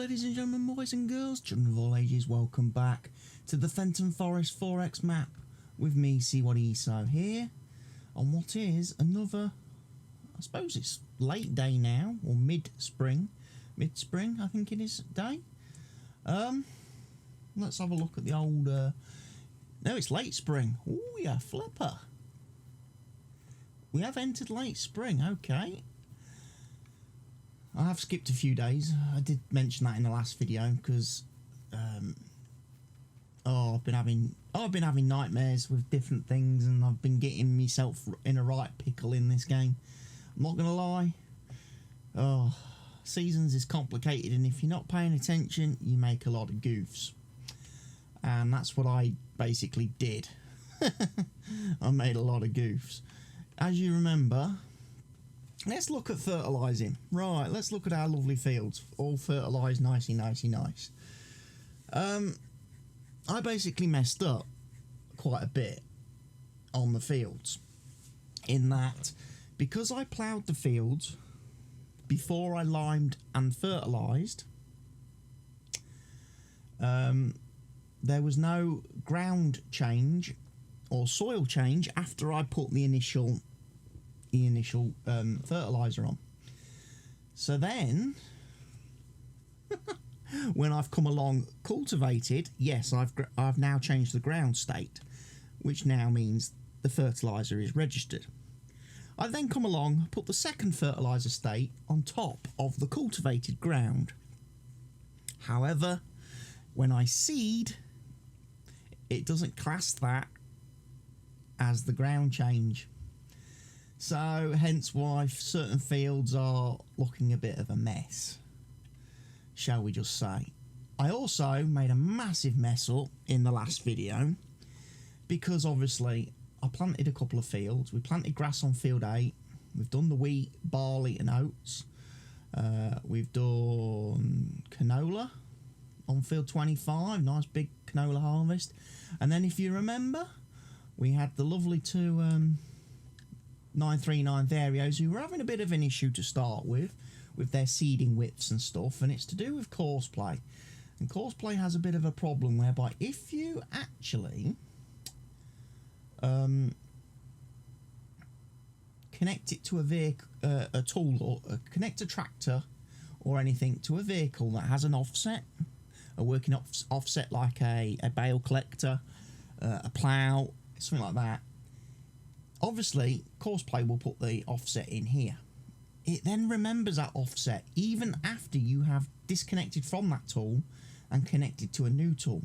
ladies and gentlemen, boys and girls, children of all ages, welcome back to the Fenton Forest 4X map with me, See here on what is another, I suppose it's late day now, or mid-spring, I think it is, day. Let's have a look at the old, no, it's late spring. Oh yeah, flipper. We have entered late spring, okay. I have skipped a few days. I did mention that in the last video because I've been having nightmares with different things, and I've been getting myself in a right pickle in this game. I'm not gonna lie. Oh, seasons is complicated, and if you're not paying attention, you make a lot of goofs, and that's what I basically did. I made a lot of goofs. As you remember. Let's look at fertilising. Right, let's look at our lovely fields. All fertilised nicey. I basically messed up quite a bit on the fields. In that, because I ploughed the fields before I limed and fertilised, there was no ground change or soil change after I put the initial fertilizer on. So then when I've come along cultivated, yes, I've now changed the ground state, which now means the fertilizer is registered. I then come along, put the second fertilizer state on top of the cultivated ground. However, when I seed, it doesn't class that as the ground change. So, hence why certain fields are looking a bit of a mess, shall we just say. I also made a massive mess up in the last video, because obviously I planted a couple of fields. We planted grass on field 8, we've done the wheat, barley and oats, we've done canola on field 25, nice big canola harvest, and then if you remember, we had the lovely two 939 Varios who were having a bit of an issue to start with their seeding widths and stuff, and it's to do with courseplay. And courseplay has a bit of a problem whereby if you actually connect it to a vehicle, a tool, or connect a tractor or anything to a vehicle that has an offset, a working offset like a bale collector, a plough, something like that. Obviously, courseplay will put the offset in here. It then remembers that offset even after you have disconnected from that tool and connected to a new tool.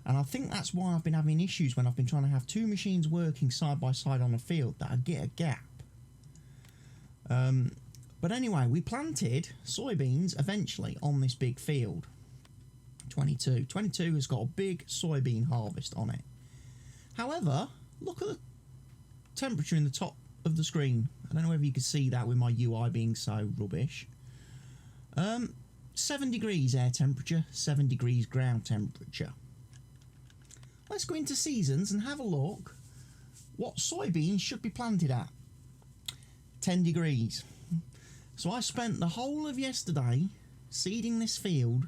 And I think that's why I've been having issues when I've been trying to have two machines working side by side on a field, that I get a gap. But anyway, we planted soybeans eventually on this big field. 22 has got a big soybean harvest on it. However, look at the temperature in the top of the screen. I don't know whether you can see that with my UI being so rubbish. 7 degrees air temperature, 7 degrees ground temperature. Let's go into seasons and have a look what soybeans should be planted at. 10 degrees. So I spent the whole of yesterday seeding this field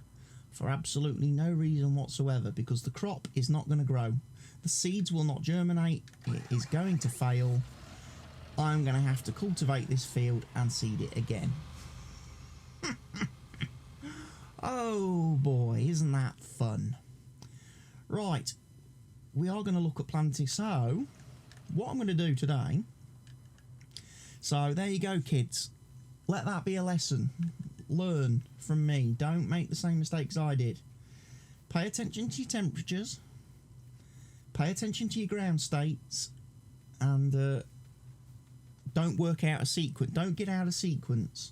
for absolutely no reason whatsoever, because the crop is not going to grow. The seeds will not germinate. It is going to fail. I'm going to have to cultivate this field and seed it again. Oh boy, isn't that fun? Right, we are going to look at planting. So, what I'm going to do today... So, there you go, kids. Let that be a lesson. Learn from me. Don't make the same mistakes I did. Pay attention to your temperatures. Pay attention to your ground states, and don't work out a sequence. Don't get out of sequence.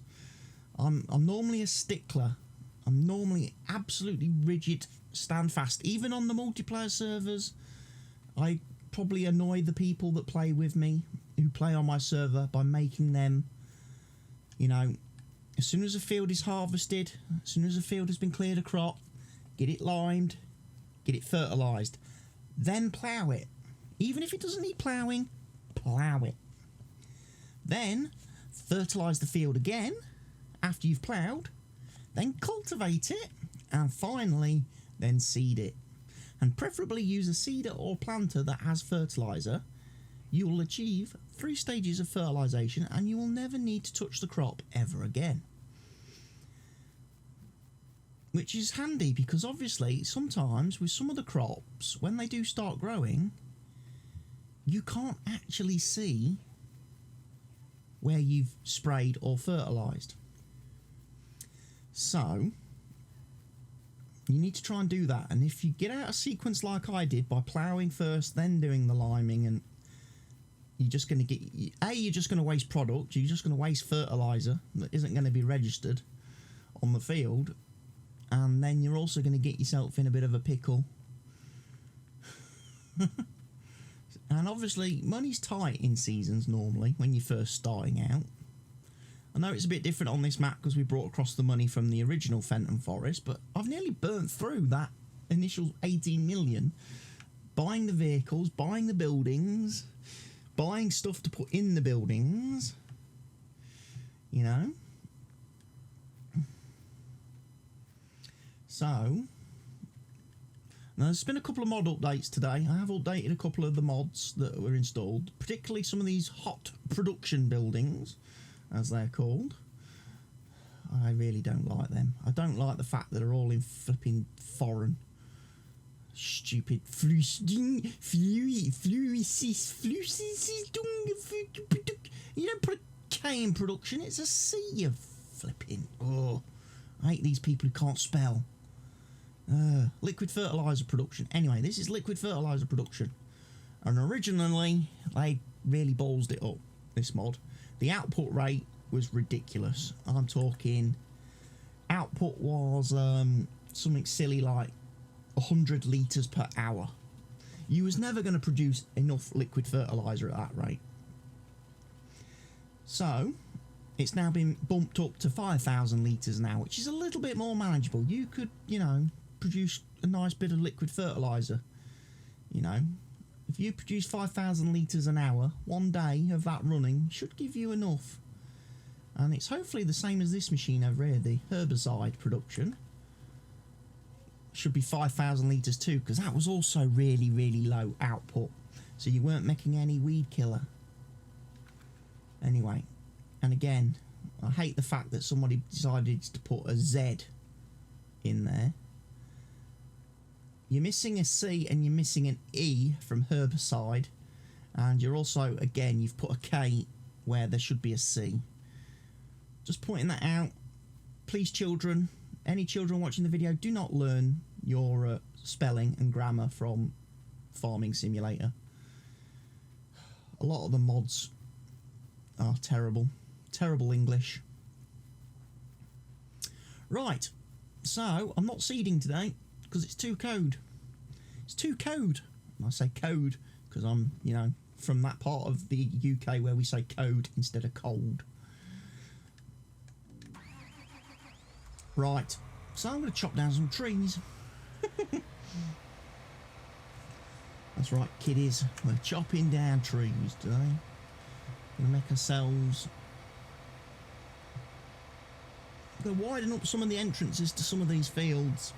I'm normally a stickler. I'm normally absolutely rigid, stand fast. Even on the multiplayer servers, I probably annoy the people that play with me, who play on my server, by making them, you know, as soon as a field is harvested, as soon as a field has been cleared of crop, get it limed, get it fertilised. Then plough it. Even if it doesn't need ploughing, plough it. Then fertilise the field again after you've ploughed. Then cultivate it and finally then seed it. And preferably use a seeder or planter that has fertiliser. You will achieve 3 stages of fertilisation and you will never need to touch the crop ever again. Which is handy because obviously sometimes with some of the crops, when they do start growing, you can't actually see where you've sprayed or fertilised. So you need to try and do that, and if you get out of sequence like I did by ploughing first then doing the liming, and you're just going to get you're just going to waste product, you're just going to waste fertiliser that isn't going to be registered on the field, and then you're also going to get yourself in a bit of a pickle. And obviously money's tight in seasons normally when you're first starting out. I know it's a bit different on this map because we brought across the money from the original Fenton Forest, but I've nearly burnt through that initial 18 million buying the vehicles, buying the buildings, buying stuff to put in the buildings, you know. So, now there's been a couple of mod updates today. I have updated a couple of the mods that were installed, particularly some of these hot production buildings, as they're called. I really don't like them. I don't like the fact that they're all in flipping foreign. Stupid you don't put a K in production, it's a C of flipping. Oh, I hate these people who can't spell. Liquid fertiliser production. Anyway, this is liquid fertiliser production. And originally, they really ballsed it up, this mod. The output rate was ridiculous. I'm talking, output was something silly like 100 litres per hour. You was never going to produce enough liquid fertiliser at that rate. So, it's now been bumped up to 5,000 litres an hour, which is a little bit more manageable. You could, you know, produce a nice bit of liquid fertiliser. You know, if you produce 5,000 litres an hour, one day of that running should give you enough. And it's hopefully the same as this machine over here, the herbicide production. Should be 5,000 litres too, because that was also really, really low output. So you weren't making any weed killer. Anyway, and again, I hate the fact that somebody decided to put a Z in there. You're missing a C and you're missing an E from herbicide. And you're also, again, you've put a K where there should be a C. Just pointing that out. Please, children, any children watching the video, do not learn your spelling and grammar from Farming Simulator. A lot of the mods are terrible. Terrible English. Right, so I'm not seeding today because it's too cold. It's too cold. And I say code because I'm, you know, from that part of the UK where we say code instead of cold. Right, so I'm going to chop down some trees. That's right, kiddies. We're chopping down trees today. Going to make ourselves... Going to widen up some of the entrances to some of these fields.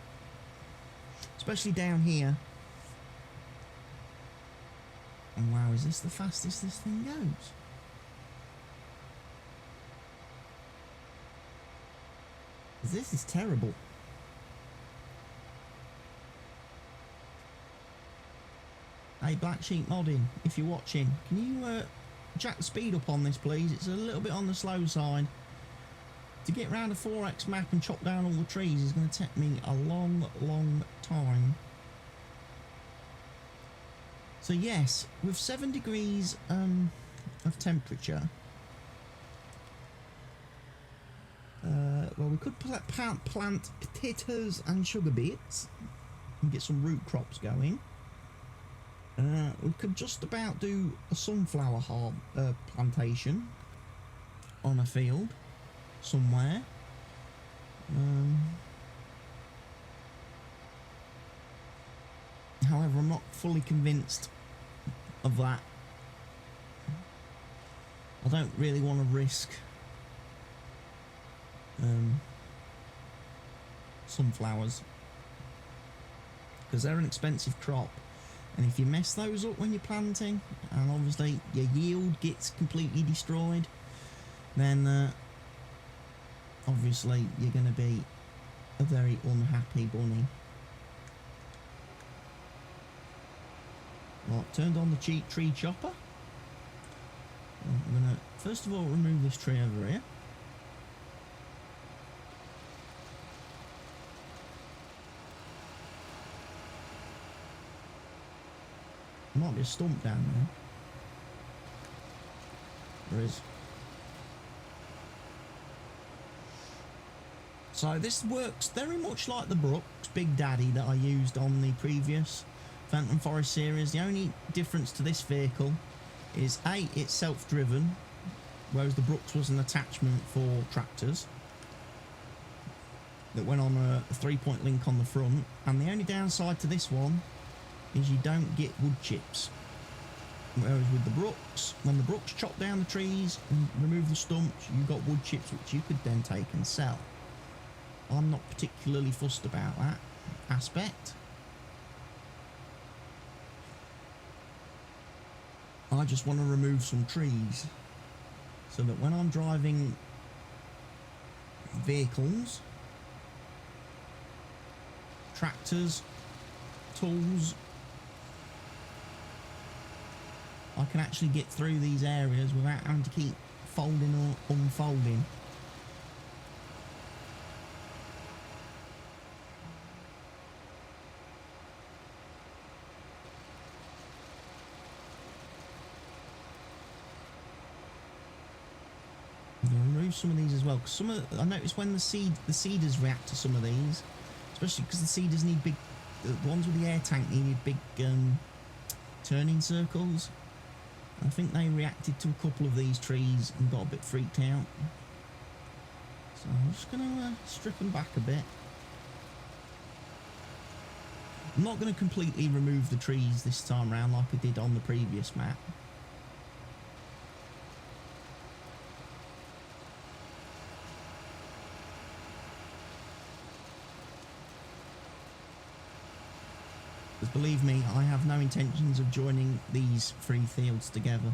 Especially down here. And wow, is this the fastest this thing goes? This is terrible. Hey, Black Sheep Modding, if you're watching, can you jack the speed up on this, please? It's a little bit on the slow side. To get around a 4x map and chop down all the trees is going to take me a long, long time. So yes, with 7 degrees of temperature, well, we could plant potatoes and sugar beets and get some root crops going. We could just about do a sunflower plantation on a field somewhere. However, I'm not fully convinced of that. I don't really want to risk sunflowers, because they're an expensive crop, and if you mess those up when you're planting, and obviously your yield gets completely destroyed, then obviously you're going to be a very unhappy bunny. Right, turned on the cheap tree chopper. I'm going to first of all remove this tree over here. There might be a stump down there. There is. So this works very much like the Brooks Big Daddy that I used on the previous Fenton Forest series. The only difference to this vehicle is A, it's self-driven, whereas the Brooks was an attachment for tractors that went on a 3-point link on the front, and the only downside to this one is you don't get wood chips. Whereas with the Brooks, when the Brooks chop down the trees and remove the stumps, you got wood chips which you could then take and sell. I'm not particularly fussed about that aspect. I just want to remove some trees so that when I'm driving vehicles, tractors, tools, I can actually get through these areas without having to keep folding or unfolding. I'm going to remove some of these as well, because I noticed when the seeders react to some of these, especially because the seeders need big, the ones with the air tank needed big turning circles. I think they reacted to a couple of these trees and got a bit freaked out. So I'm just going to strip them back a bit. I'm not going to completely remove the trees this time around like I did on the previous map. Because believe me, I have no intentions of joining these three fields together.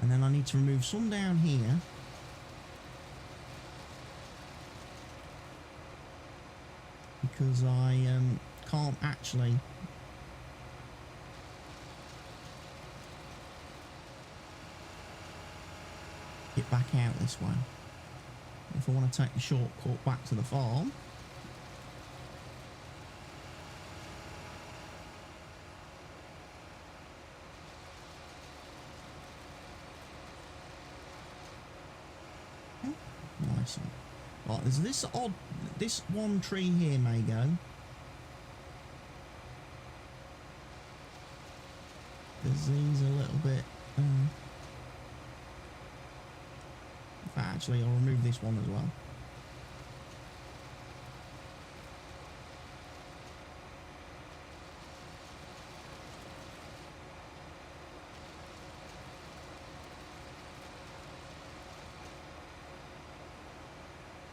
And then I need to remove some down here. Because I can't actually get back out this way. If I want to take the shortcut back to the farm. Nice. Right, there's this one tree here may go. There's these a little bit. Actually, I'll remove this one as well.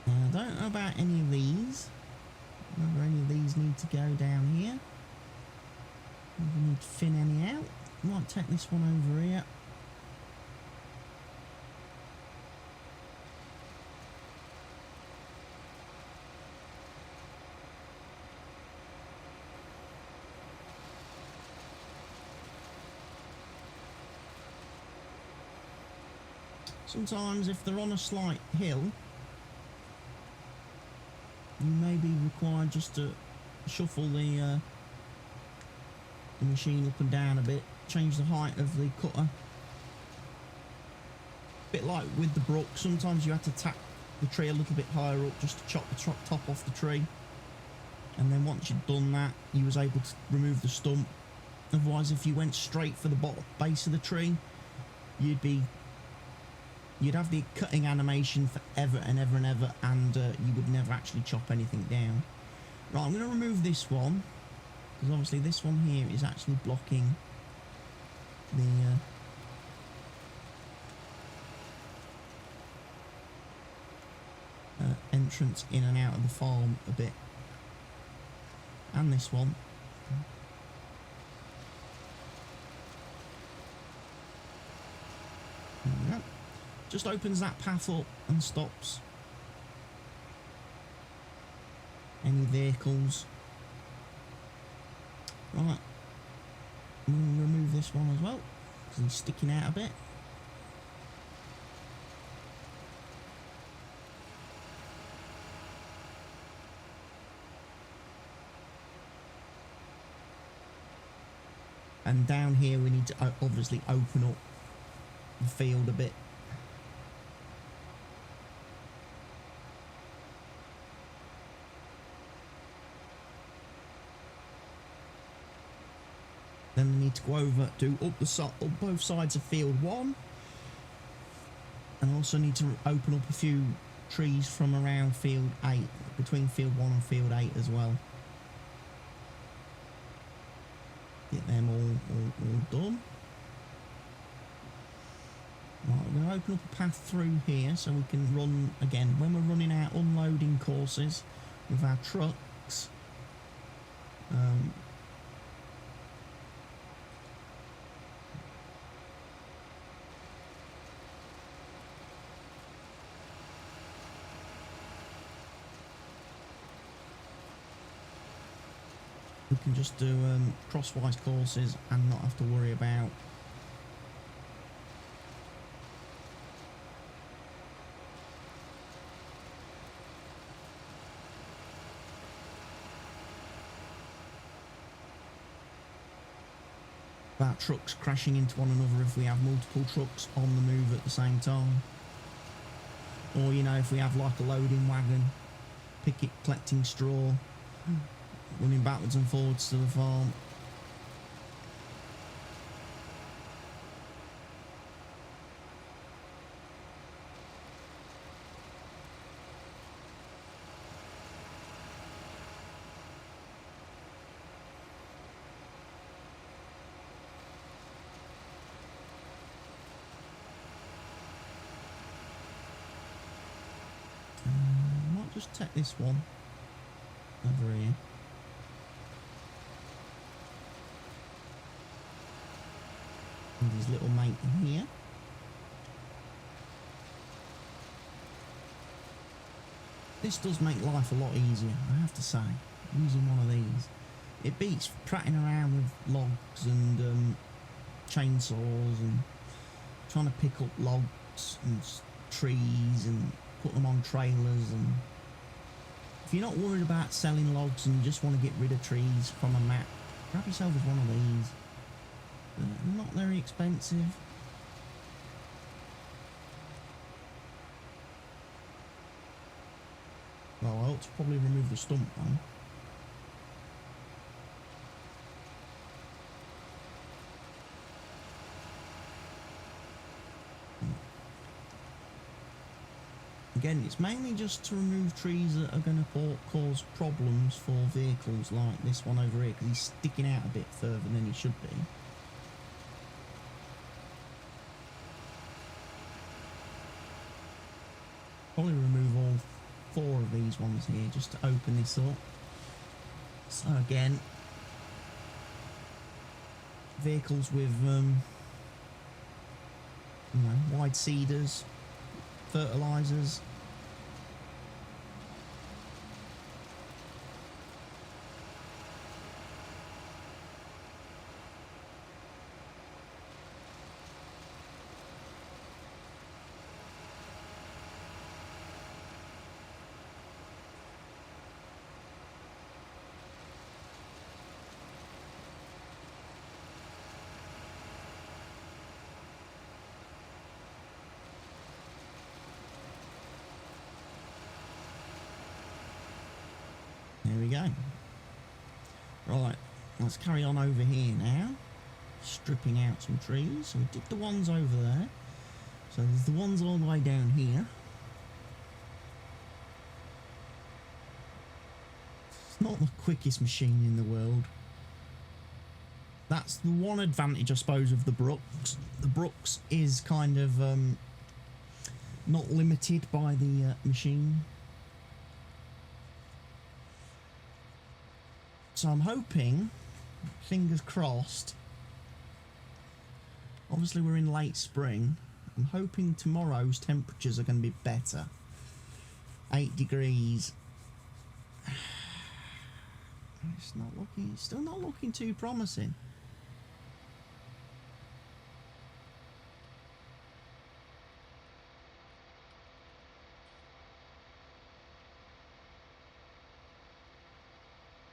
I don't know about any of these. Whether any of these need to go down here. Whether we need to thin any out. Might take this one over here. Sometimes if they're on a slight hill, you may be required just to shuffle the machine up and down a bit, change the height of the cutter. Bit like with the Brook, sometimes you have to tap the tree a little bit higher up just to chop the top off the tree. And then once you'd done that, you was able to remove the stump. Otherwise, if you went straight for the base of the tree, you'd have the cutting animation forever and ever and ever, and you would never actually chop anything down. Right, I'm going to remove this one, because obviously this one here is actually blocking the entrance in and out of the farm a bit. And this one. Yep. Just opens that path up and stops any vehicles. Right. I'm going to remove this one as well because he's sticking out a bit. And down here we need to obviously open up the field a bit. Then we need to go over, do up both sides of field 1. And also need to open up a few trees from around field 8, between field 1 and field 8 as well. Get them all done. Right, we're going to open up a path through here so we can run again. When we're running our unloading courses with our trucks, we can just do crosswise courses and not have to worry about trucks crashing into one another if we have multiple trucks on the move at the same time. Or, you know, if we have like a loading wagon, picket collecting straw, running backwards and forwards to the farm. Just take this one over here. And his little mate in here. This does make life a lot easier, I have to say, using one of these. It beats prattling around with logs and chainsaws and trying to pick up logs and trees and put them on trailers. And if you're not worried about selling logs and you just want to get rid of trees from a map, grab yourself one of these. They're not very expensive. Well, I ought to probably remove the stump one. Again, it's mainly just to remove trees that are going to cause problems for vehicles like this one over here, because he's sticking out a bit further than he should be. Probably remove all 4 of these ones here just to open this up. So again, vehicles with you know, wide cedars, fertilizers. There we go. Right, let's carry on over here now. Stripping out some trees. So we did the ones over there. So there's the ones all the way down here. It's not the quickest machine in the world. That's the one advantage, I suppose, of the Brooks. The Brooks is kind of not limited by the machine. So I'm hoping, fingers crossed, obviously we're in late spring, I'm hoping tomorrow's temperatures are going to be better. 8 degrees. It's still not looking too promising.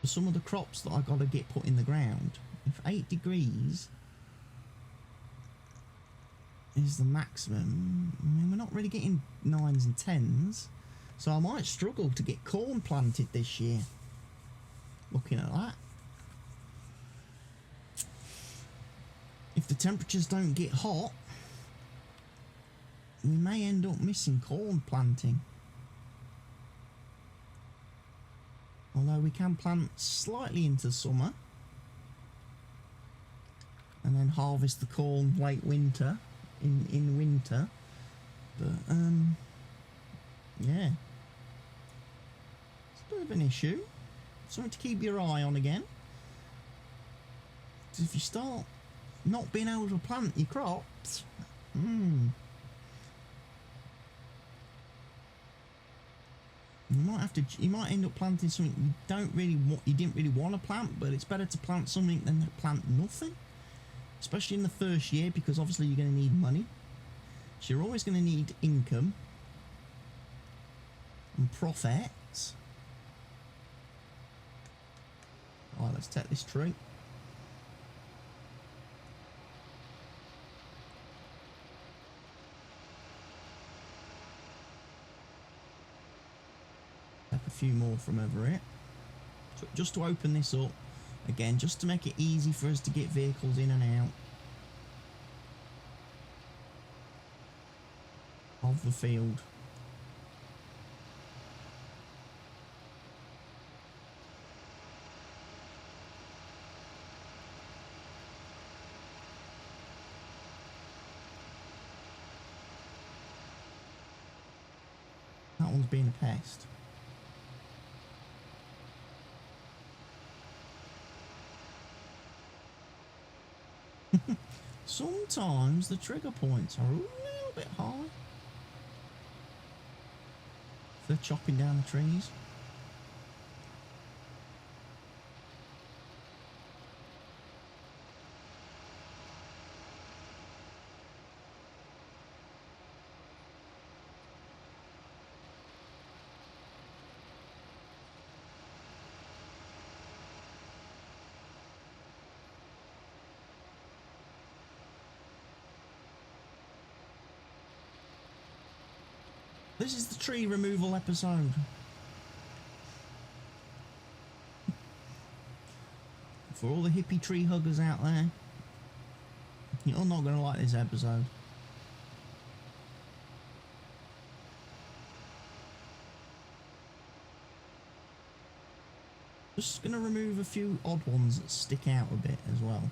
For some of the crops that I got to get put in the ground, if 8 degrees is the maximum, I mean, we're not really getting 9s and 10s, so I might struggle to get corn planted this year. Looking at that. If the temperatures don't get hot, we may end up missing corn planting. Although we can plant slightly into summer and then harvest the corn late winter, in winter. But yeah, it's a bit of an issue. Something to keep your eye on again. Because if you start not being able to plant your crops, you might end up planting something you didn't really want to plant, but it's better to plant something than to plant nothing. Especially in the first year, because obviously you're going to need money. So you're always going to need income and profits. Alright, let's take this tree. Take a few more from over here. So just to open this up, again, just to make it easy for us to get vehicles in and out of the field. That one's being a pest. Sometimes the trigger points are a little bit high. If they're chopping down the trees. This is the tree removal episode. For all the hippie tree huggers out there, you're not going to like this episode. Just going to remove a few odd ones that stick out a bit as well.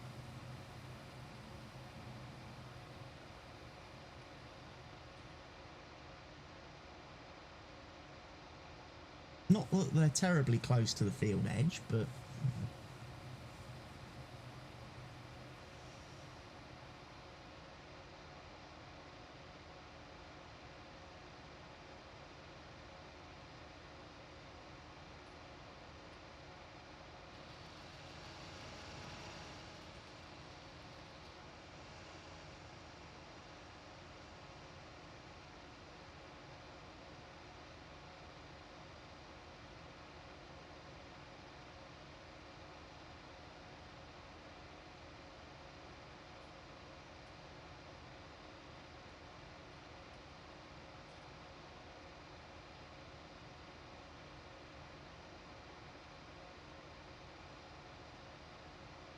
Not that they're terribly close to the field edge, but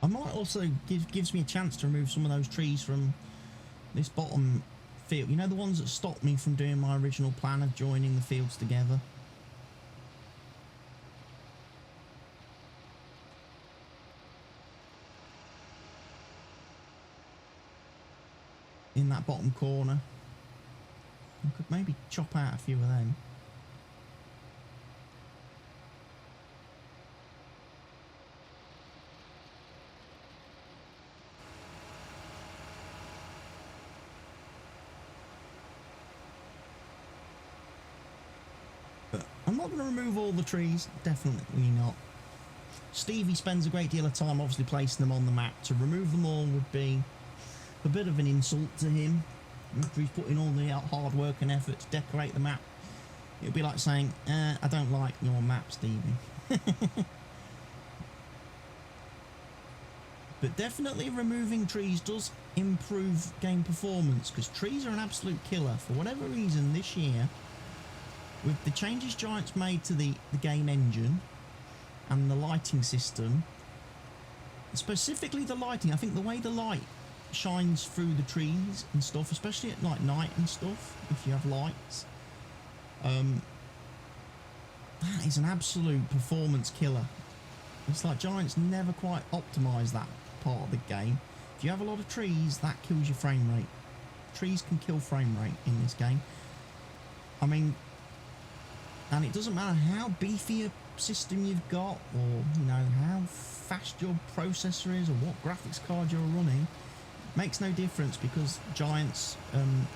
I might also gives me a chance to remove some of those trees from this bottom field. You know, the ones that stopped me from doing my original plan of joining the fields together. In that bottom corner. I could maybe chop out a few of them. I going to remove all the trees? Definitely not. Stevie spends a great deal of time obviously placing them on the map. To remove them all would be a bit of an insult to him. After he's put in all the hard work and effort to decorate the map, it would be like saying, I don't like your map, Stevie. But definitely removing trees does improve game performance, because trees are an absolute killer. For whatever reason this year, with the changes Giants made to the game engine and the lighting system, specifically the lighting, I think the way the light shines through the trees and stuff, especially at like night and stuff, if you have lights, that is an absolute performance killer. It's like Giants never quite optimise that part of the game. If you have a lot of trees, that kills your frame rate. Trees can kill frame rate in this game. I mean, and it doesn't matter how beefy a system you've got, or you know how fast your processor is, or what graphics card you're running. Makes no difference, because Giants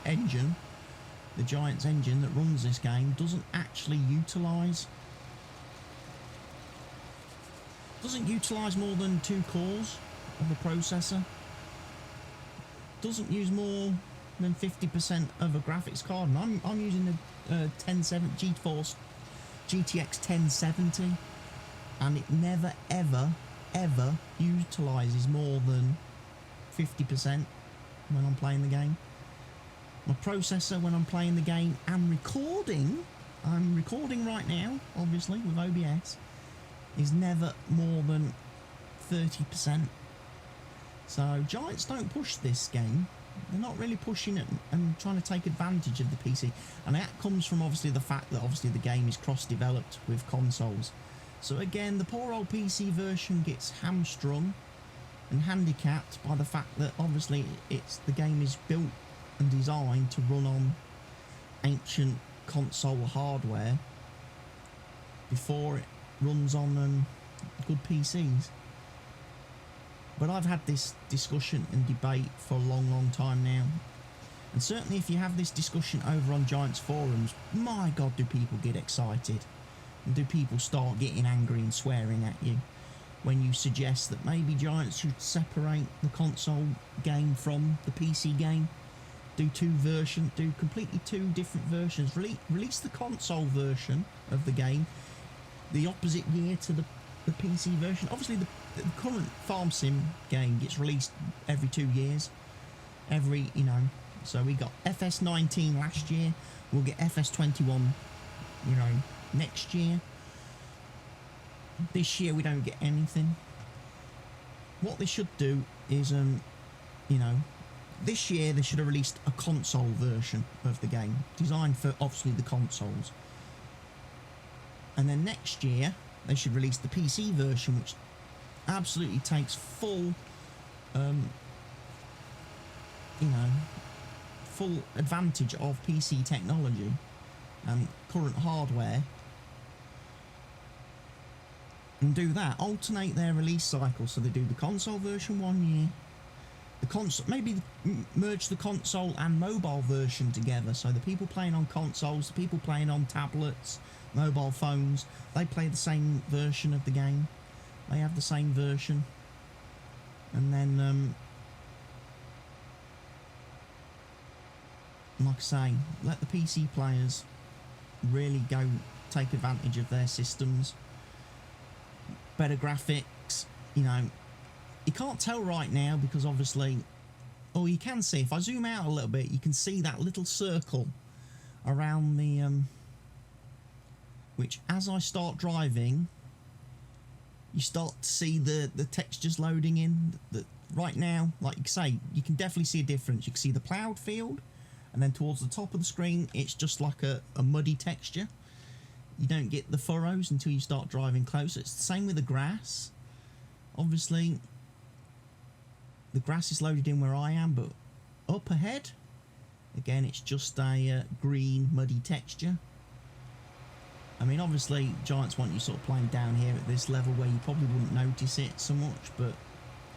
engine, the Giants engine that runs this game, doesn't actually utilise more than 2 cores of a processor. Doesn't use more than 50% of a graphics card, and I'm using a 1070 GeForce GTX 1070, and it never ever utilises more than 50% when I'm playing the game. My processor, when I'm playing the game and recording, I'm recording right now, obviously, with OBS, is never more than 30%. So Giants don't push this game. They're not really pushing it and trying to take advantage of the PC. And that comes from obviously the fact that obviously the game is cross-developed with consoles. So again, the poor old PC version gets hamstrung and handicapped by the fact that obviously the game is built and designed to run on ancient console hardware before it runs on good PCs. But I've had this discussion and debate for a long time now, and certainly if you have this discussion over on Giants forums, my god, do people get excited, and do people start getting angry and swearing at you when you suggest that maybe Giants should separate the console game from the PC game, do completely 2 different versions, release the console version of the game the opposite year to the PC version. Obviously the current farm sim game gets released every 2 years, so we got FS19 last year, we'll get FS21 next year. This year we don't get anything. What they should do is this year they should have released a console version of the game designed for obviously the consoles, and then next year they should release the PC version, which absolutely takes full advantage of PC technology and current hardware, and do that, alternate their release cycle. So they do the console version 1 year, the console, maybe merge the console and mobile version together, so the people playing on consoles, the people playing on tablets, mobile phones, they play the same version of the game, they have the same version, and then like I say, let the PC players really go take advantage of their systems. Better graphics, you can't tell right now because obviously, oh, you can see, if I zoom out a little bit, you can see that little circle around the which as I start driving, you start to see the textures loading in. Right now, like you say, you can definitely see a difference. You can see the ploughed field, and then towards the top of the screen it's just like a muddy texture. You don't get the furrows until you start driving closer. It's the same with the grass. Obviously the grass is loaded in where I am, but up ahead again it's just a green muddy texture. I mean, obviously Giants want you sort of playing down here at this level where you probably wouldn't notice it so much, but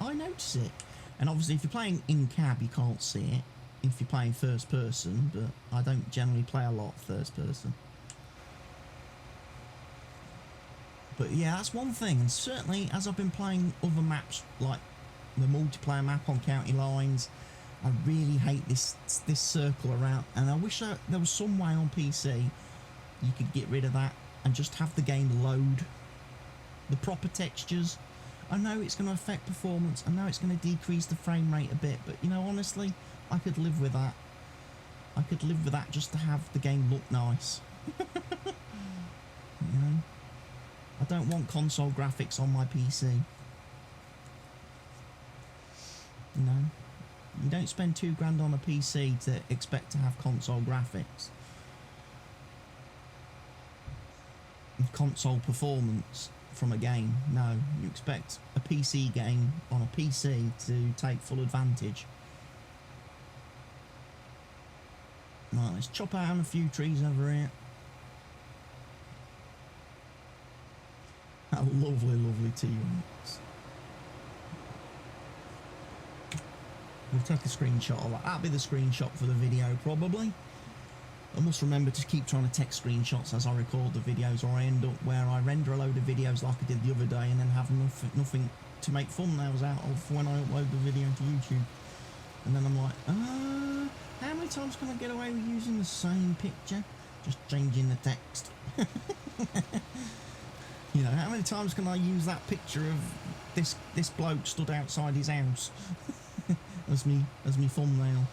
I notice it. And obviously if you're playing in cab you can't see it if you're playing first person, but I don't generally play a lot first person. But yeah, that's one thing, and certainly as I've been playing other maps like the multiplayer map on County Lines, I really hate this circle around, and I wish there was some way on PC you could get rid of that and just have the game load the proper textures. I know it's going to affect performance, I know it's going to decrease the frame rate a bit, but you know, honestly, I could live with that. I could live with that just to have the game look nice. You know, I don't want console graphics on my PC. You know, you don't spend £2 on a PC to expect to have console graphics. And console performance from a game. No, you expect a PC game on a PC to take full advantage. Right, let's chop out a few trees over here. That lovely, lovely T-Rex. We'll take a screenshot of that. That'll be the screenshot for the video, probably. I must remember to keep trying to text screenshots as I record the videos, or I end up where I render a load of videos like I did the other day and then have nothing to make thumbnails out of when I upload the video to YouTube. And then I'm like, how many times can I get away with using the same picture? Just changing the text. You know, how many times can I use that picture of this bloke stood outside his house as me thumbnail?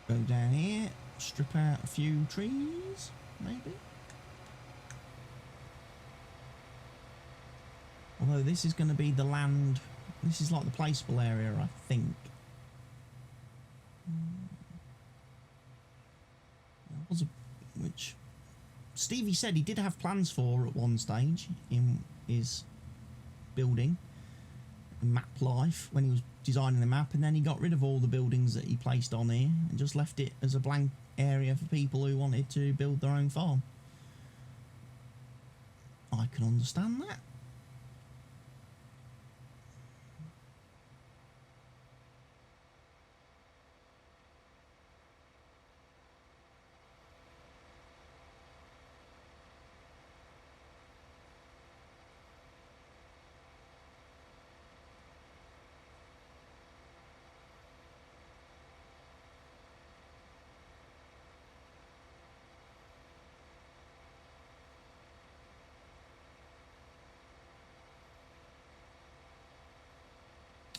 Go down here, strip out a few trees, maybe. Although this is going to be the land, this is like the placeable area, I think. Which Stevie said he did have plans for at one stage in his building, map life, when he was designing the map, and then he got rid of all the buildings that he placed on here and just left it as a blank area for people who wanted to build their own farm. I can understand that.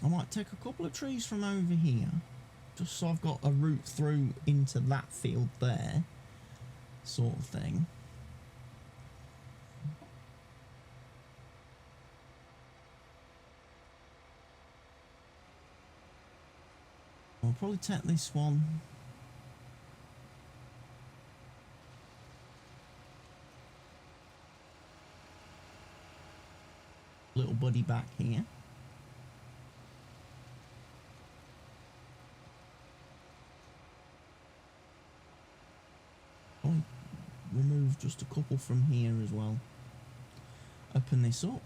I might take a couple of trees from over here, just so I've got a route through into that field there, sort of thing. I'll probably take this one. Little buddy back here. I'll remove just a couple from here as well. Open this up.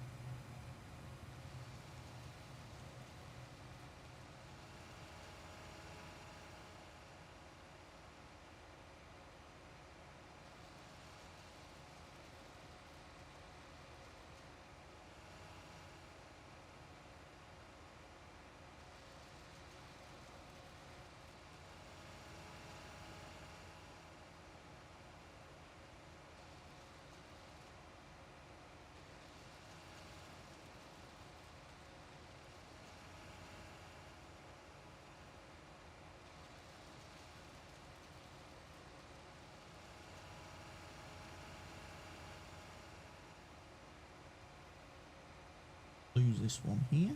Lose this one here.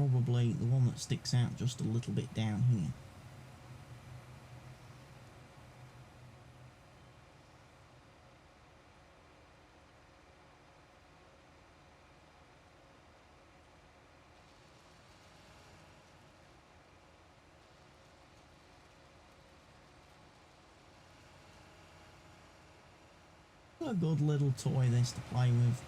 Probably the one that sticks out just a little bit down here. A good little toy this to play with.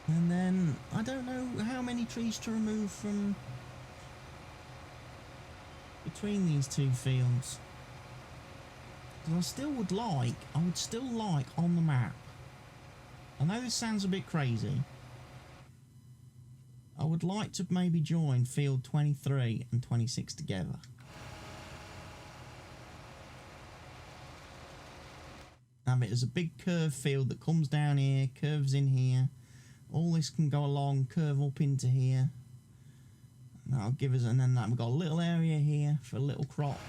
And then, I don't know how many trees to remove from between these two fields. Because I would still like on the map. I know this sounds a bit crazy. I would like to maybe join field 23 and 26 together. Have it as a big curved field that comes down here, curves in here. All this can go along, curve up into here. That'll give us, and then we've got a little area here for a little crop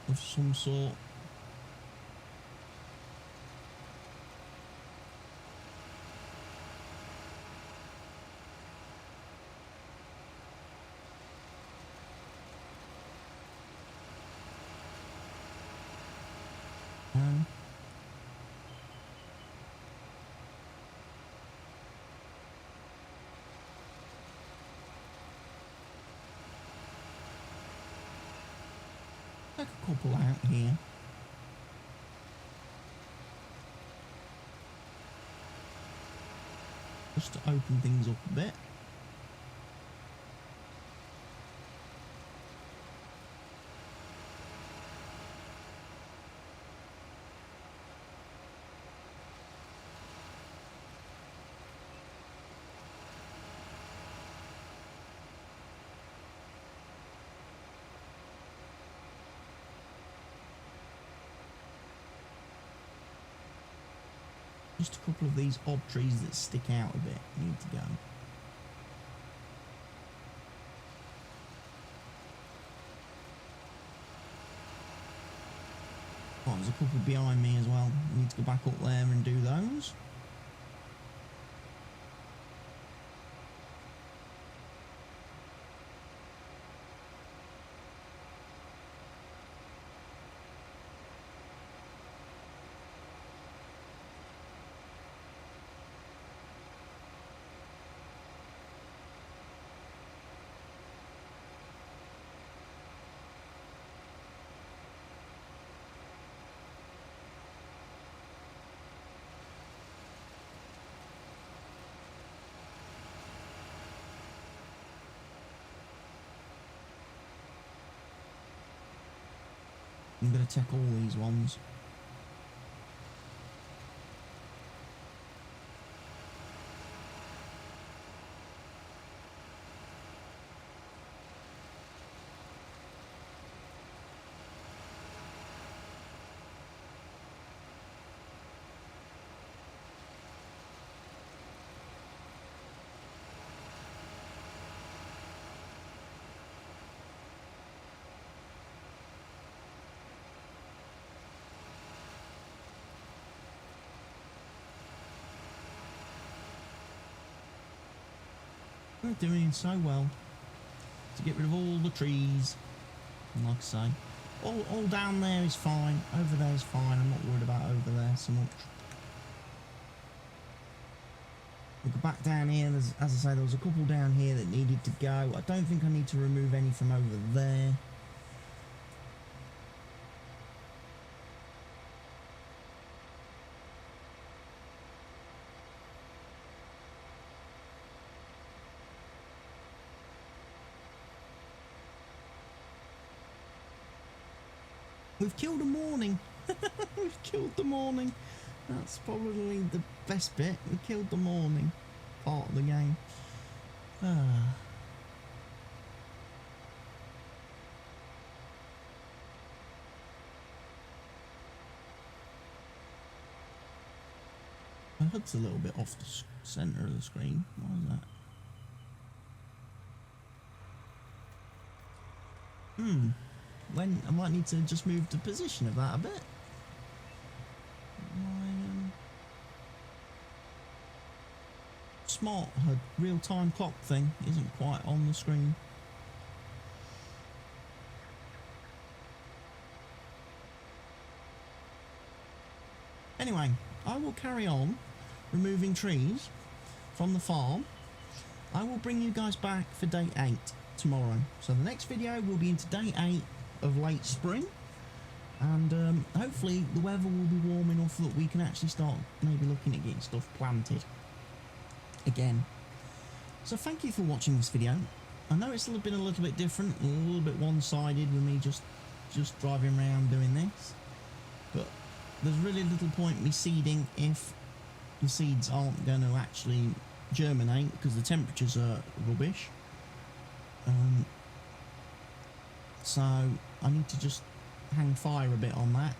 of some sort. Take a couple out here. Just to open things up a bit. Just a couple of these odd trees that stick out a bit need to go. Oh, there's a couple behind me as well. Need to go back up there and do those. I'm going to take all these ones. We're doing so well to get rid of all the trees. And like I say, all down there is fine. Over there is fine. I'm not worried about over there so much. We'll go back down here. As I say, there was a couple down here that needed to go. I don't think I need to remove any from over there. We've killed a morning. We've killed the morning. That's probably the best bit. We killed the morning part of the game. HUD's a little bit off the centre of the screen. Why is that? When I might need to just move the position of that a bit. My smart HUD real-time clock thing isn't quite on the screen. Anyway, I will carry on removing trees from the farm. I will bring you guys back for day 8 tomorrow. So the next video will be into day 8 of late spring, and hopefully the weather will be warm enough that we can actually start maybe looking at getting stuff planted again. So thank you for watching this video. I know it's been a little bit different, a little bit one-sided with me just driving around doing this, but there's really little point in me seeding if the seeds aren't going to actually germinate because the temperatures are rubbish. So I need to just hang fire a bit on that,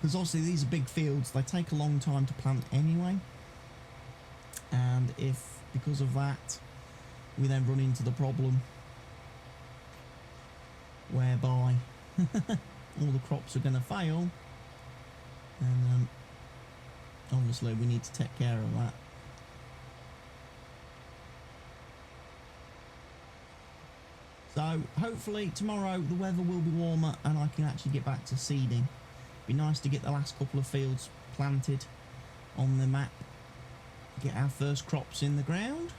because obviously these are big fields, they take a long time to plant anyway, and if because of that we then run into the problem whereby all the crops are going to fail, and obviously we need to take care of that. So hopefully tomorrow the weather will be warmer and I can actually get back to seeding. Be nice to get the last couple of fields planted on the map, get our first crops in the ground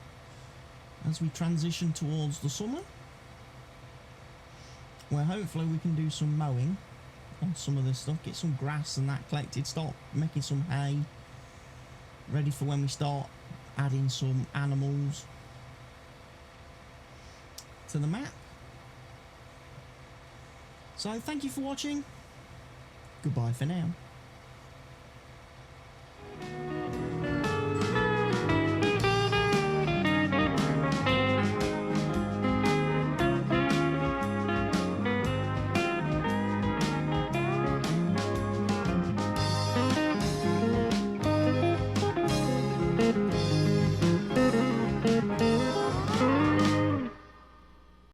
as we transition towards the summer, where hopefully we can do some mowing on some of this stuff, get some grass and that collected, start making some hay ready for when we start adding some animals to the map. So thank you for watching. Goodbye for now.